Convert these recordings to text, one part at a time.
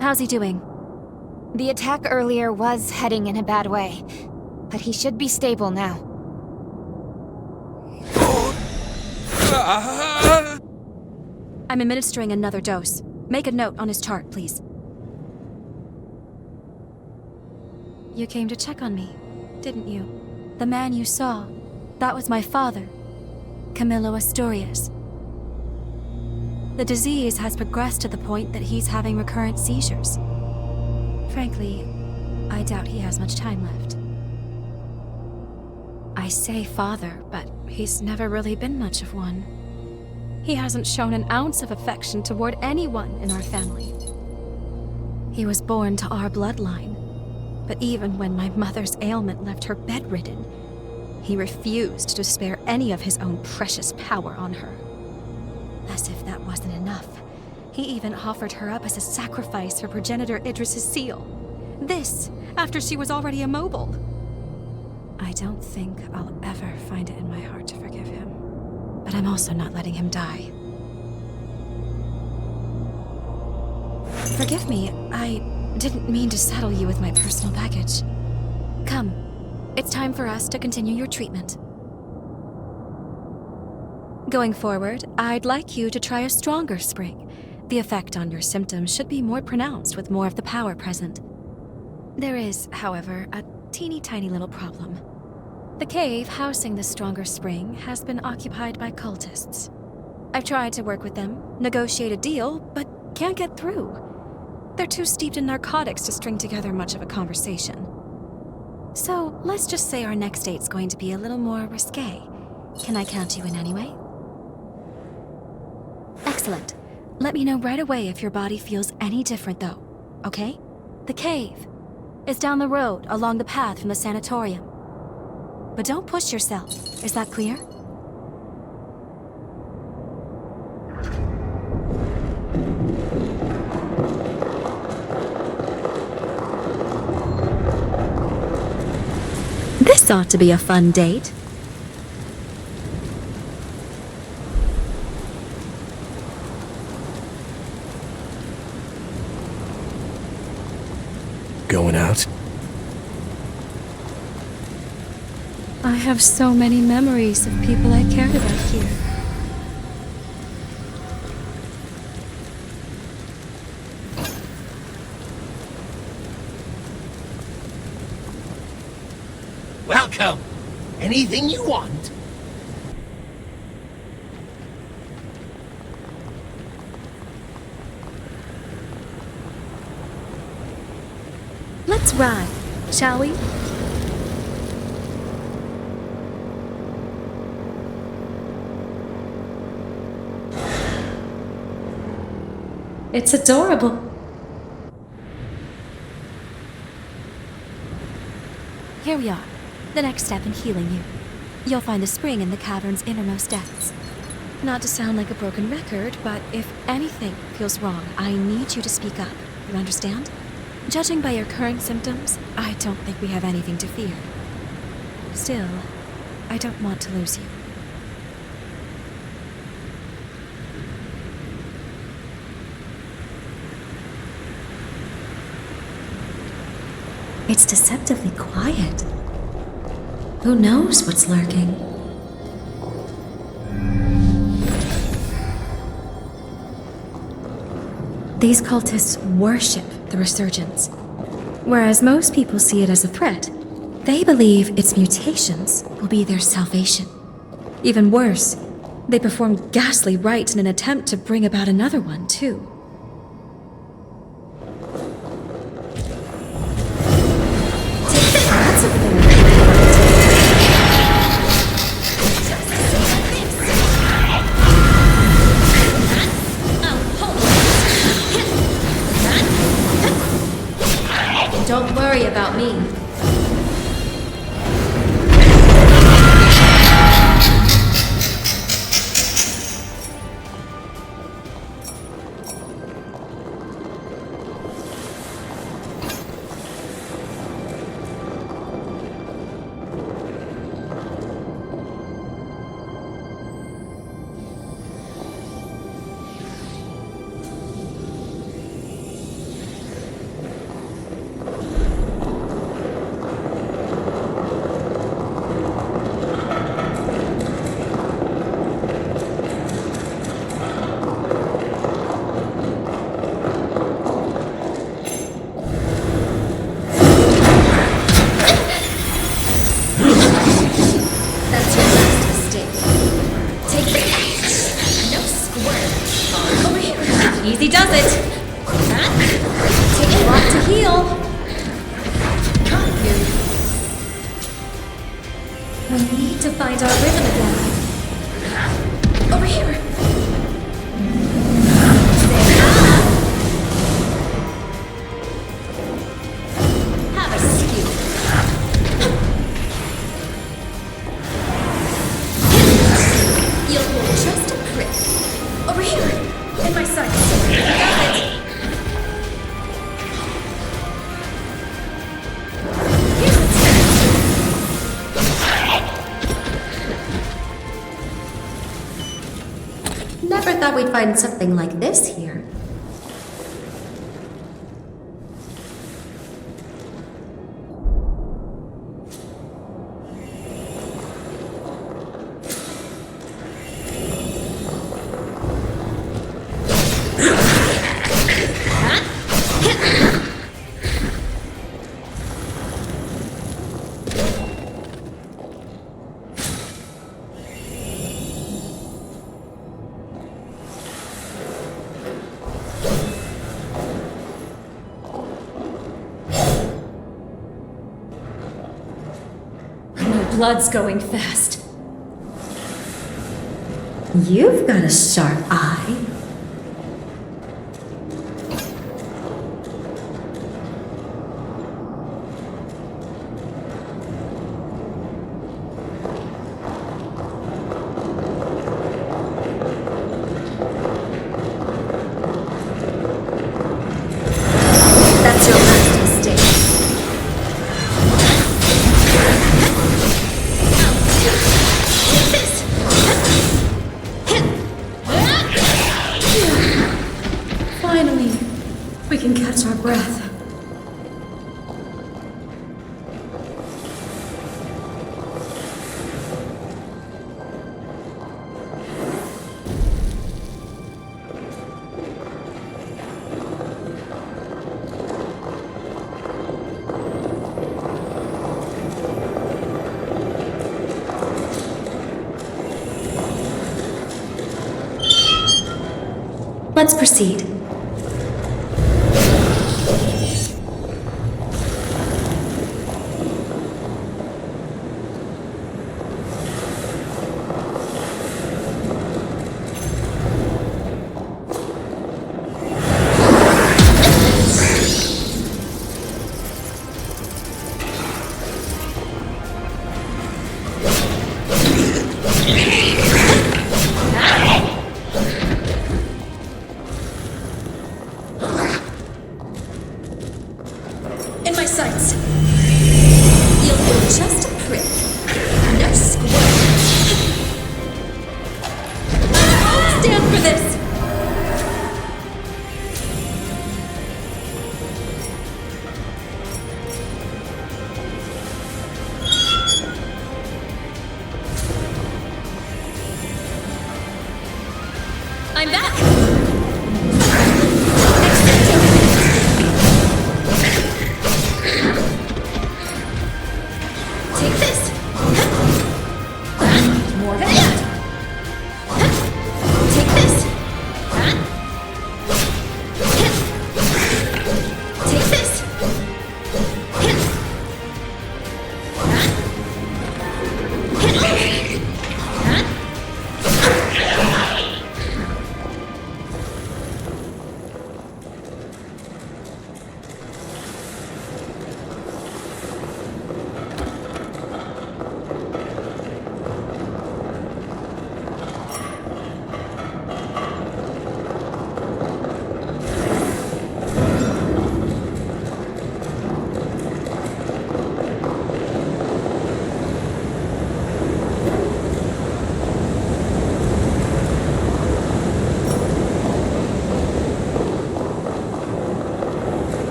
How's he doing? The attack earlier was heading in a bad way, but he should be stable now. I'm administering another dose. Make a note on his chart, please. You came to check on me, didn't you? The man you saw, that was my father, Camilo Asturias. The disease has progressed to the point that he's having recurrent seizures. Frankly, I doubt he has much time left. I say father, but he's never really been much of one. He hasn't shown an ounce of affection toward anyone in our family. He was born to our bloodline, but even when my mother's ailment left her bedridden, he refused to spare any of his own precious power on her. As if that wasn't enough, he even offered her up as a sacrifice for progenitor Idris's seal. This, after she was already immobile. I don't think I'll ever find it in my heart to forgive him. But I'm also not letting him die. Forgive me, I didn't mean to saddle you with my personal baggage. Come, it's time for us to continue your treatment. Going forward, I'd like you to try a stronger spring. The effect on your symptoms should be more pronounced with more of the power present. There is, however, a teeny tiny little problem. The cave housing the stronger spring has been occupied by cultists. I've tried to work with them, negotiate a deal, but can't get through. They're too steeped in narcotics to string together much of a conversation. So let's just say our next date's going to be a little more risque. Can I count you in anyway? Excellent. Let me know right away if your body feels any different though, okay? The cave is down the road along the path from the sanatorium. But don't push yourself. Is that clear? This ought to be a fun date. Going out? I have so many memories of people I cared about here. Welcome! Anything you want? Let's ride, shall we? It's adorable. Here we are. The next step in healing you. You'll find the spring in the cavern's innermost depths. Not to sound like a broken record, but if anything feels wrong, I need you to speak up. You understand? Judging by your current symptoms, I don't think we have anything to fear. Still, I don't want to lose you. It's deceptively quiet. Who knows what's lurking? These cultists worship the resurgence. Whereas most people see it as a threat, they believe its mutations will be their salvation. Even worse, they perform ghastly rites in an attempt to bring about another one, too. That's a fair. Don't worry about me. We need to find our rhythm again. Over here! Have a skew. You'll hold just a prick. Over here! In my sights. Got it! Never thought we'd find something like this here. Blood's going fast. You've got a sharp eye. That's your last mistake. Finally, we can catch our breath. Let's proceed. In my sights. You'll feel just a prick. No square. I won't stand for this. I'm back. Take this. More of that. Take this. Take this.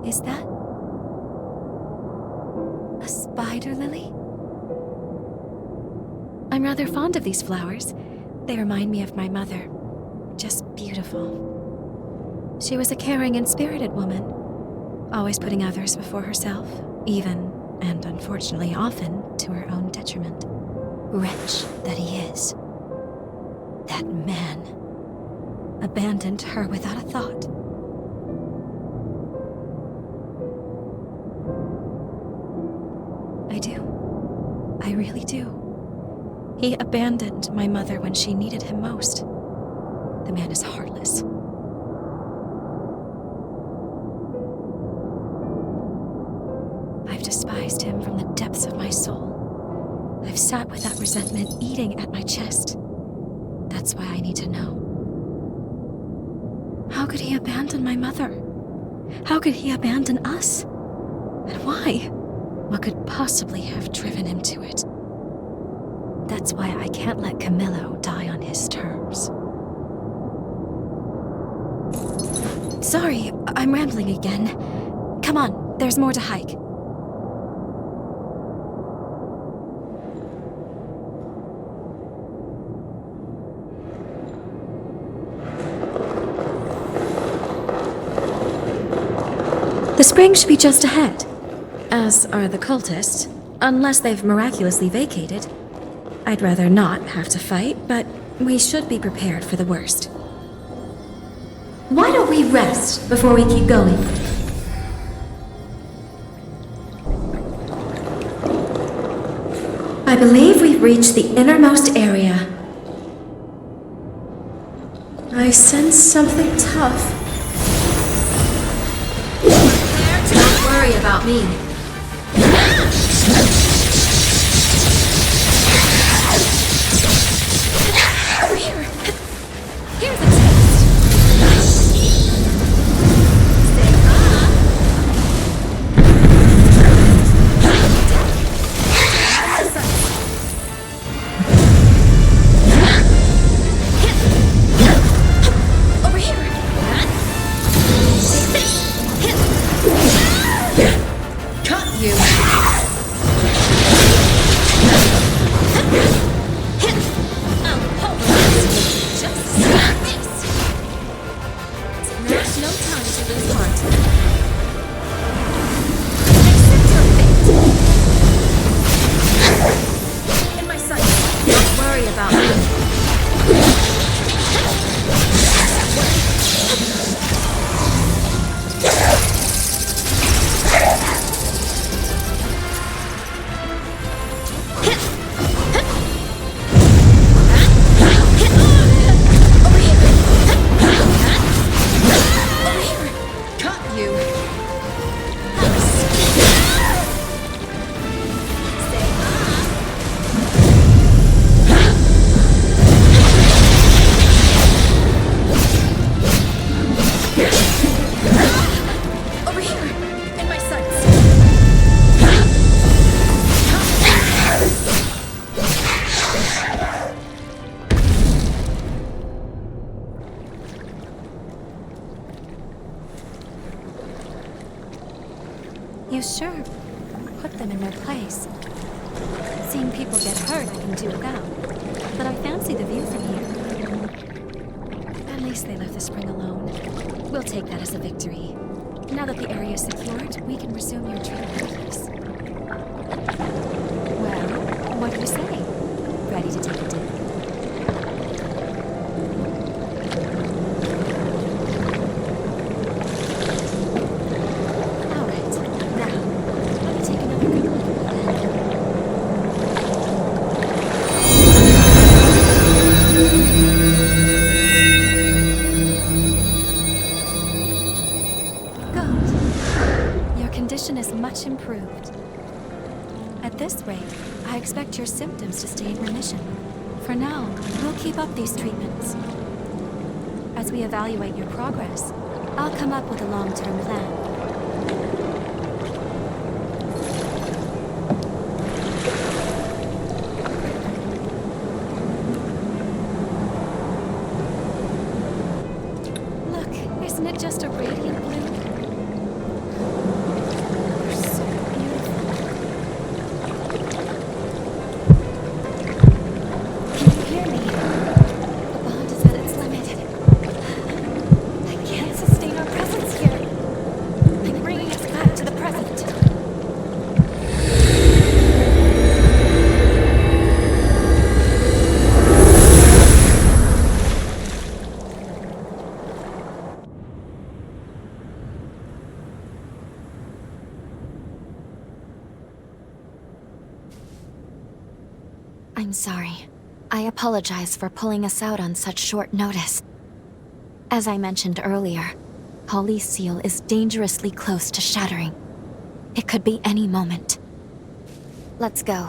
Is that a spider lily? I'm rather fond of these flowers. They remind me of my mother. Just beautiful. She was a caring and spirited woman, always putting others before herself, even, and unfortunately often, to her own detriment. Wretch that he is. That man. abandoned her without a thought. I do. I really do. He abandoned my mother when she needed him most. The man is heartless. I've despised him from the depths of my soul. I've sat with that resentment eating at my chest. That's why I need to know. How could he abandon my mother? How could he abandon us? And why? What could possibly have driven him to it? That's why I can't let Camillo die on his terms. Sorry, I'm rambling again. Come on, there's more to hike. The spring should be just ahead, as are the cultists, unless they've miraculously vacated. I'd rather not have to fight, but we should be prepared for the worst. Why don't we rest before we keep going? I believe we've reached the innermost area. I sense something tough. Don't worry about me. Here's a taste. Stay up. Over here. Cut you. No time to lose heart. Accept your fate. In my sight. Don't worry about me. You sure put them in their place. Seeing people get hurt, I can do without. But I fancy the view from here. At least they left the spring alone. We'll take that as a victory. Now that the area is secured, we can resume your trip in peace. Well, what do you say? Ready to take a dip? Is much improved. At this rate, I expect your symptoms to stay in remission. For now, we'll keep up these treatments. As we evaluate your progress, I'll come up with a long-term plan. Look, isn't it just a radiant blue? I'm sorry. I apologize for pulling us out on such short notice. As I mentioned earlier, Holly's seal is dangerously close to shattering. It could be any moment. Let's go.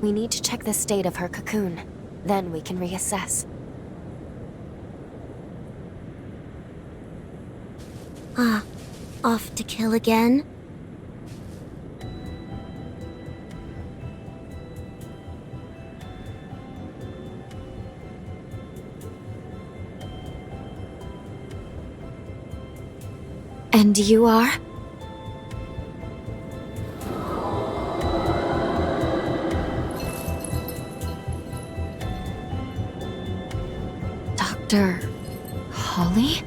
We need to check the state of her cocoon. Then we can reassess. Off to kill again? And you are? Dr. Holly?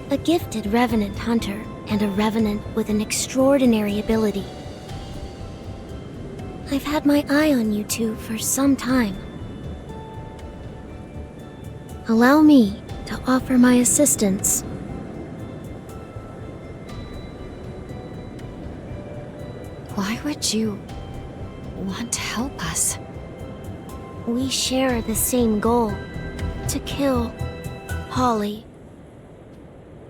A gifted Revenant hunter, and a Revenant with an extraordinary ability. I've had my eye on you two for some time. Allow me to offer my assistance. Why would you want to help us? We share the same goal, to kill Holly.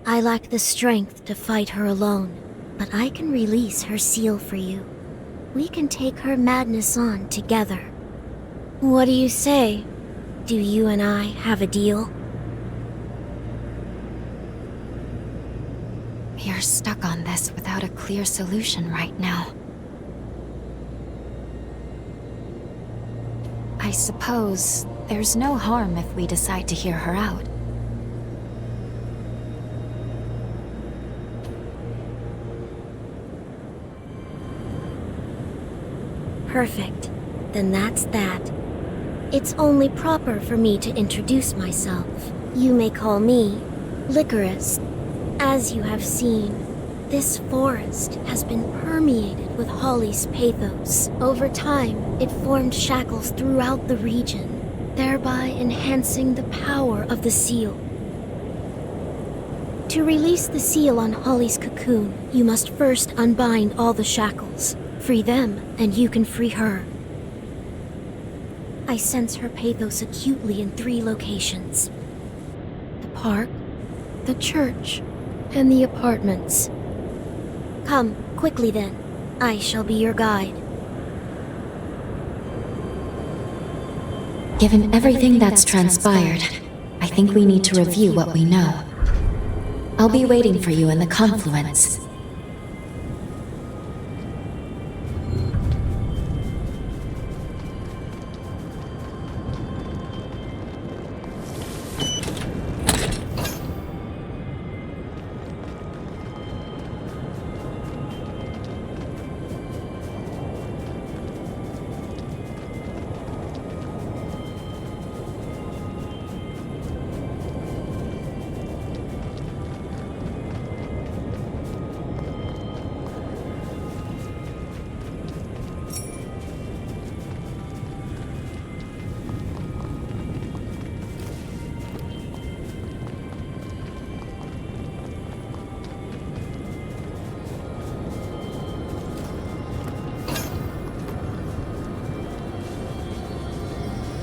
I lack the strength to fight her alone, but I can release her seal for you. We can take her madness on together. What do you say? Do you and I have a deal? We're stuck on this without a clear solution right now. I suppose there's no harm if we decide to hear her out. Perfect. Then that's that. It's only proper for me to introduce myself. You may call me Licorice. As you have seen, this forest has been permeated with Holly's pathos. Over time, it formed shackles throughout the region, thereby enhancing the power of the seal. To release the seal on Holly's cocoon, you must first unbind all the shackles. Free them, and you can free her. I sense her pathos acutely in 3 locations: the park, the church, and the apartments. Come, quickly then. I shall be your guide. Given everything that's transpired, I think we need to review what we know. I'll be waiting for you in the confluence.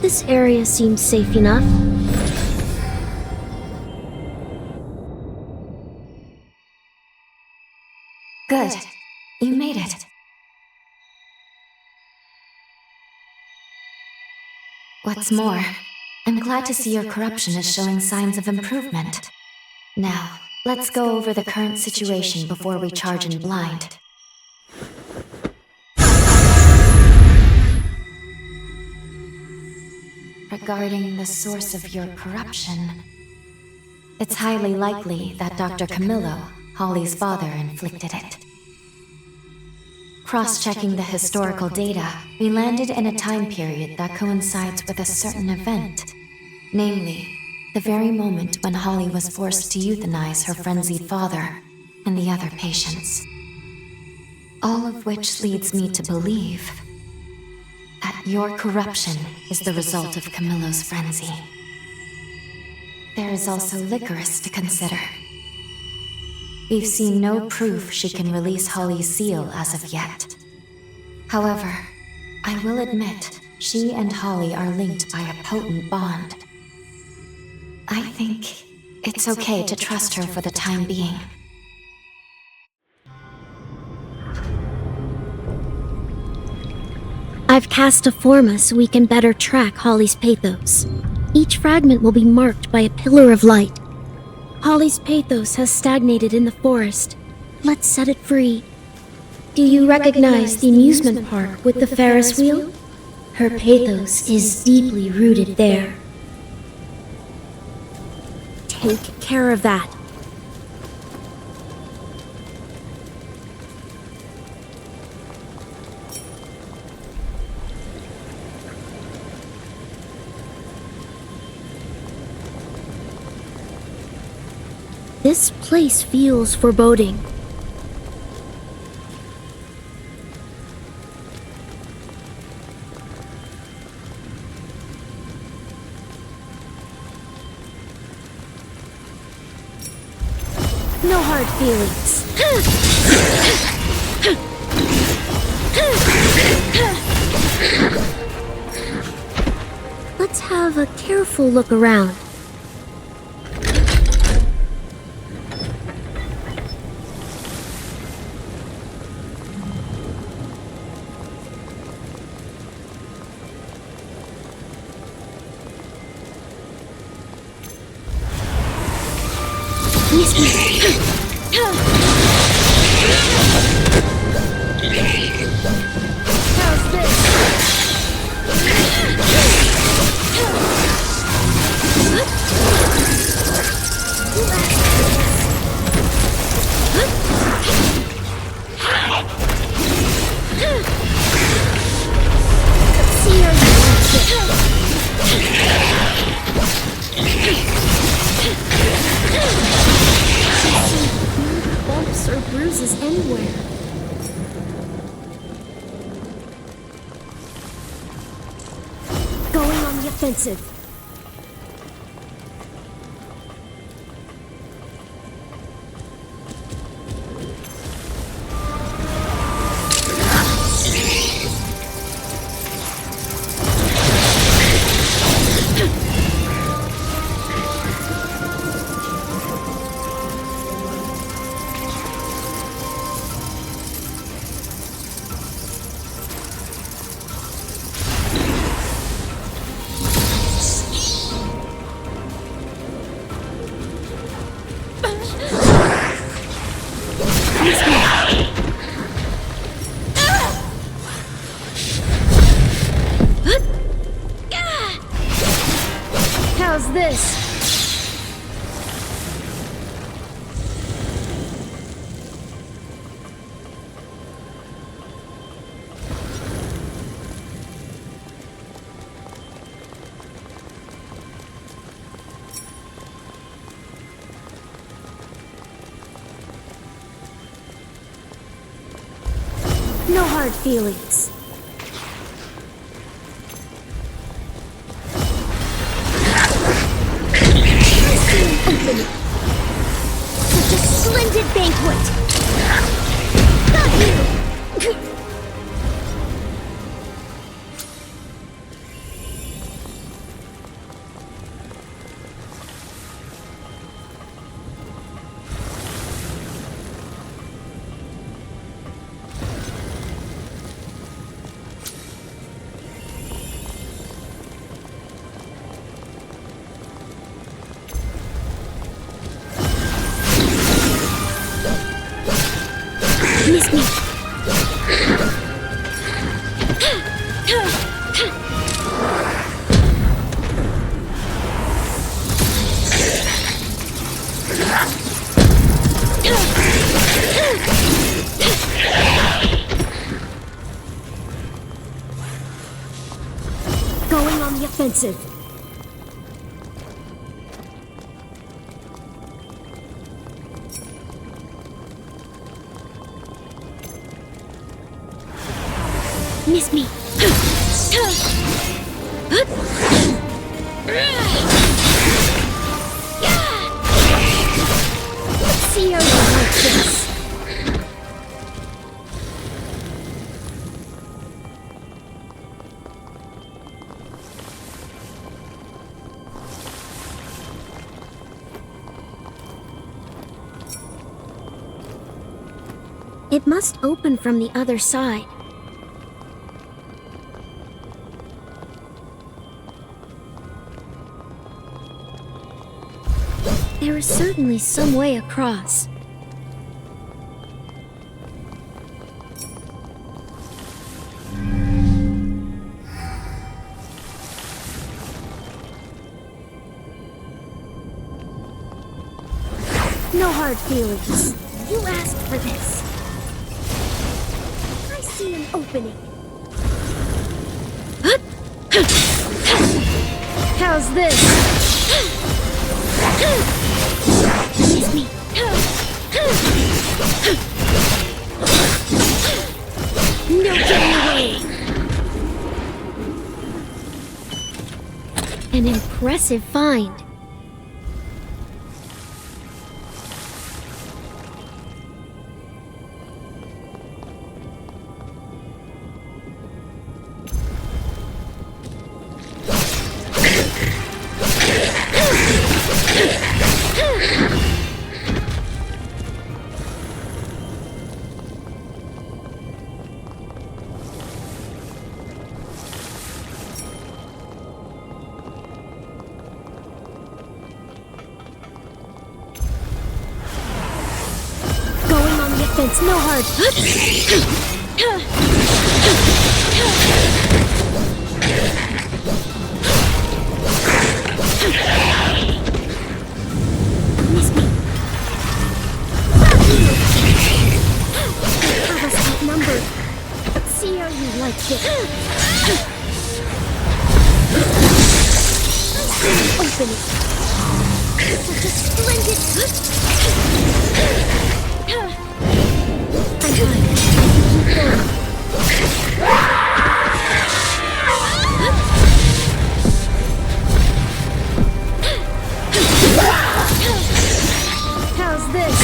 This area seems safe enough. Good. You made it. What's more, I'm glad to see your corruption is showing signs of improvement. Now, let's go over the current situation before we charge in blind. Regarding the source of your corruption, it's highly likely that Dr. Camillo, Holly's father, inflicted it. Cross-checking the historical data, we landed in a time period that coincides with a certain event. Namely, the very moment when Holly was forced to euthanize her frenzied father and the other patients. All of which leads me to believe that your corruption is the result of Camillo's frenzy. There is also Licorice to consider. We've seen no proof she can release Holly's seal as of yet. However, I will admit, she and Holly are linked by a potent bond. I think it's okay to trust her for the time being. I've cast a forma so we can better track Holly's pathos. Each fragment will be marked by a pillar of light. Holly's pathos has stagnated in the forest. Let's set it free. Do you recognize the amusement park with the Ferris wheel? Her pathos is deeply rooted there. Take care of that. This place feels foreboding. No hard feelings. Let's have a careful look around. How's See how you bumps or bruises anywhere. Going on the offensive. How's this? No hard feelings. Such a splendid banquet! Got you! Miss me. Going on the offensive. Miss me. Let's see how you like this. It must open from the other side. There is certainly some way across. No hard feelings. You asked for this. I see an opening. How's this? Miss me. No getting away. An impressive find. Fence, no hard. Miss me. Have us outnumbered. See how you like this. Open it. Such a splendid. How's this?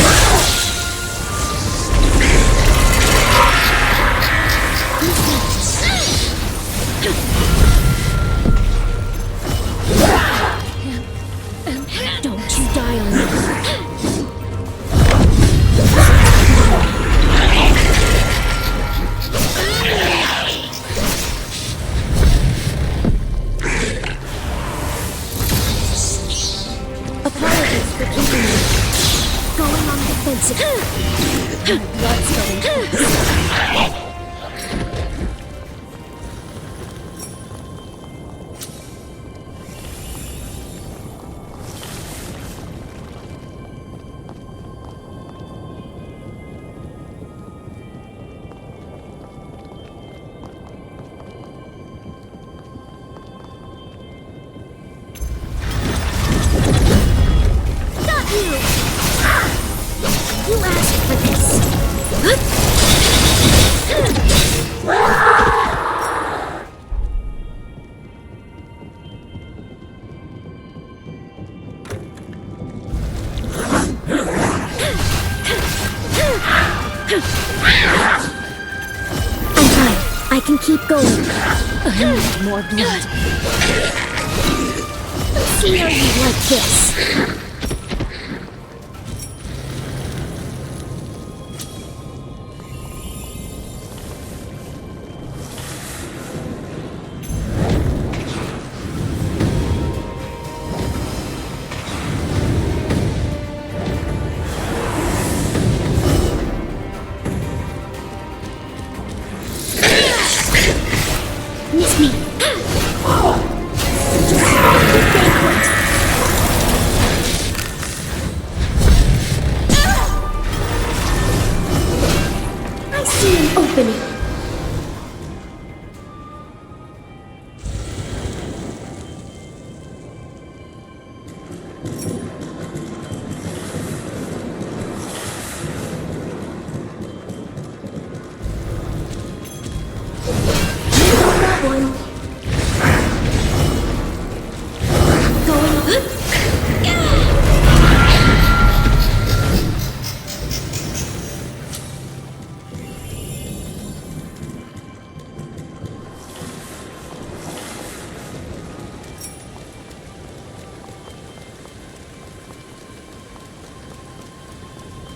Don't you die on me. Apologies for keeping you. Going on defensive. My blood's going cold. You asked for this. I'm fine. I can keep going. I need more blood. Let's see how you like this. Miss me. I see an opening.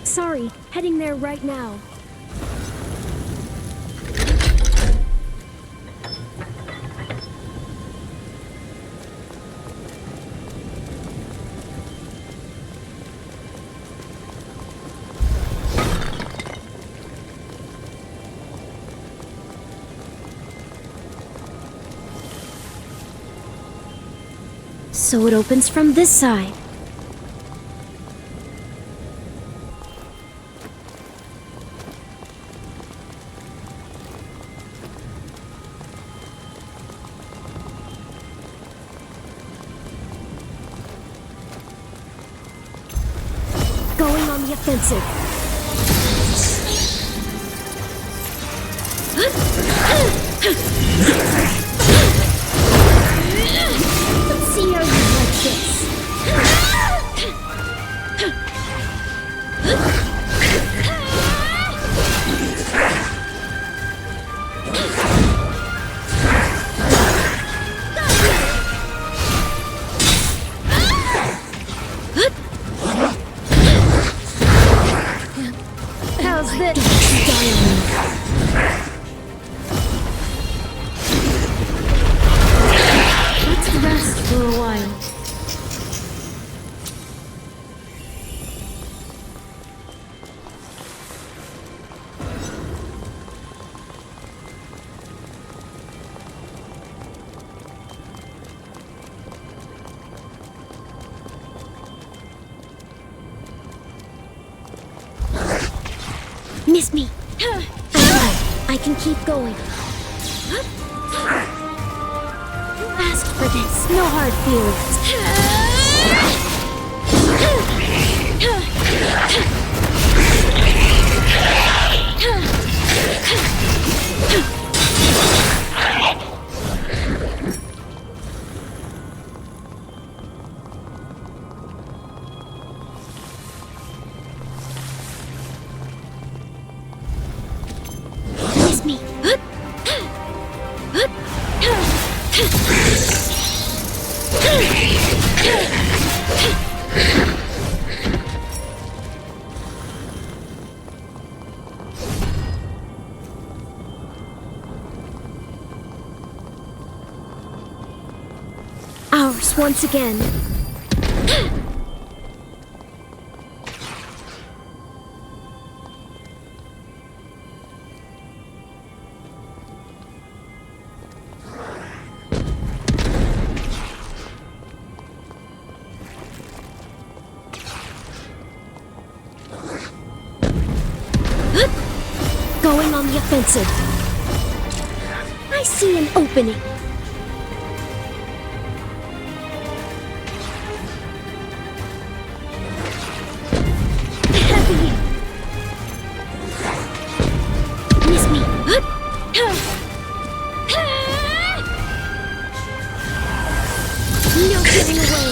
Sorry, heading there right now. So it opens from this side. Going on the offensive. Let's see how you like this. How's this? Let's rest for a while. Miss me. I can keep going. You asked for this. No hard Miss me. Ours once again. Going on the offensive. I see an opening. Heavy. Miss me. No getting away.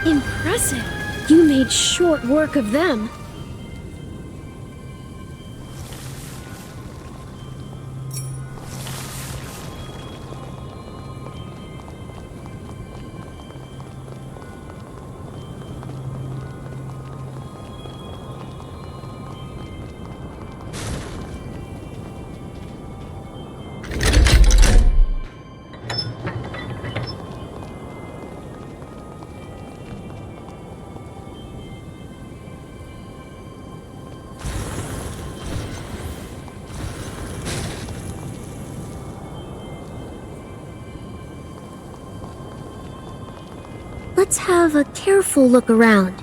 Impressive. You made short work of them. Let's have a careful look around.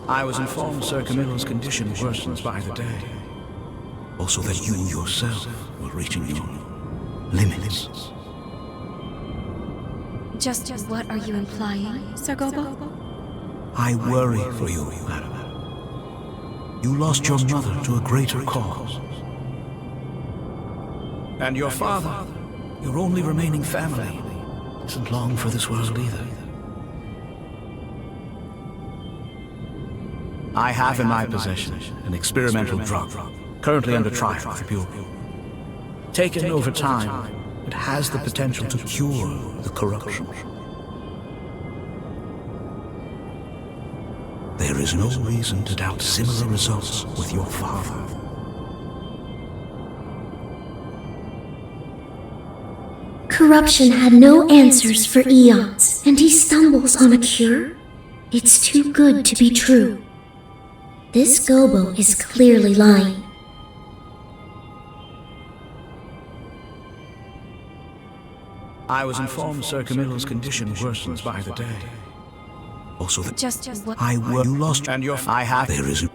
I was informed Sir Camilla's condition worsens by the day. Also that you yourself were reaching your limits. Just what are you implying, Sir Gobo? I worry for you, Arabelle. You lost your mother to a greater cause. And your father, your only remaining family, isn't long for this world either. I have in my possession an experimental drug, currently under trial for Bureau. Taken over time, it has the potential to cure the corruption. There is no reason to doubt similar results with your father. Corruption had no answers for eons, and he stumbles on a cure? It's too good to be true. This Gobo is clearly lying. I was informed Sir Camillo's condition worsens by the day. Also that Just what? I were you lost and your I have there is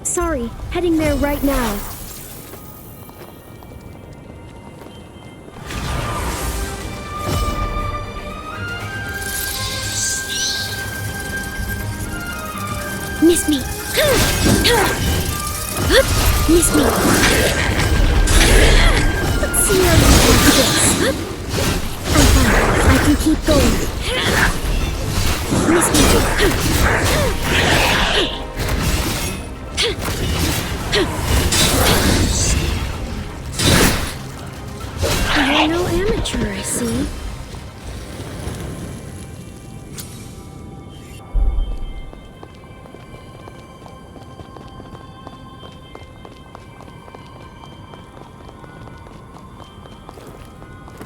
Sorry, heading there right now. Miss me. Miss me. Let's see how you do this. I'm fine. I can keep going. Miss me. You're no amateur, I see.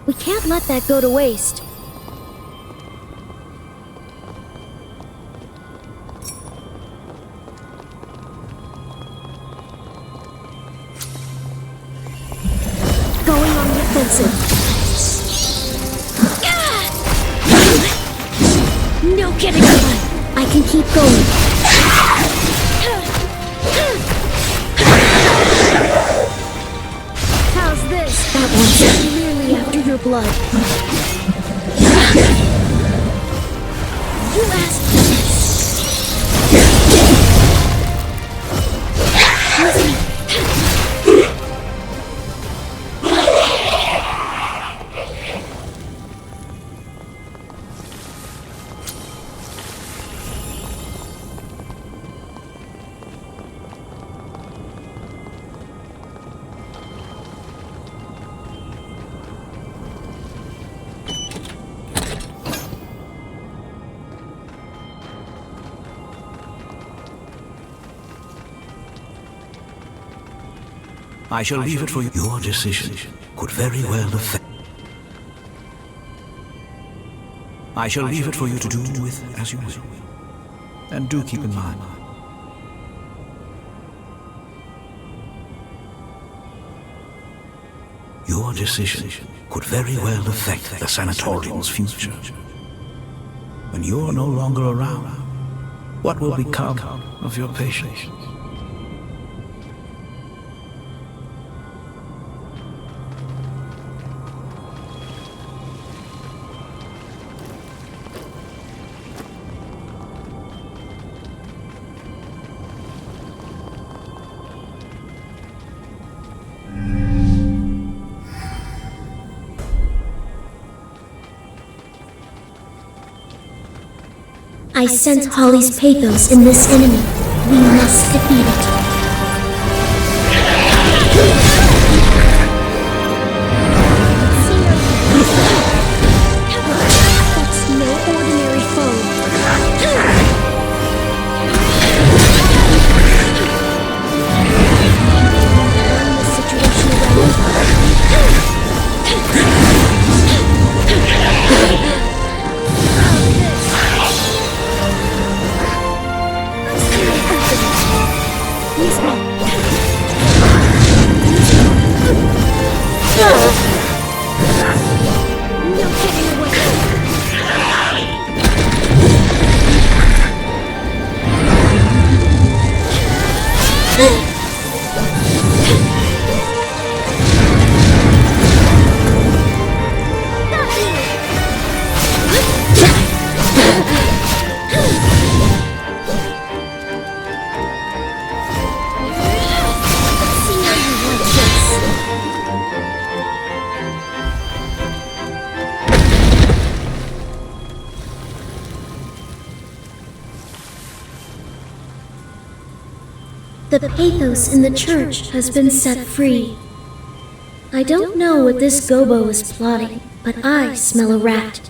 We can't let that go to waste. Going on the offensive. No getting away. I can keep going. How's this? That one's clearly after your blood. You asked for this. Listen. I shall leave it for you. Your decision could very well affect. I shall leave it for you to do with as you will. And do keep in mind, your decision could very well affect the sanatorium's future. When you're no longer around, what will become of your patients? I sense Holly's pathos in this enemy. We must defeat it. That's no ordinary foe. Turn the situation around. The pathos in the church has been set free. I don't know what this Gobo is plotting, but I smell a rat.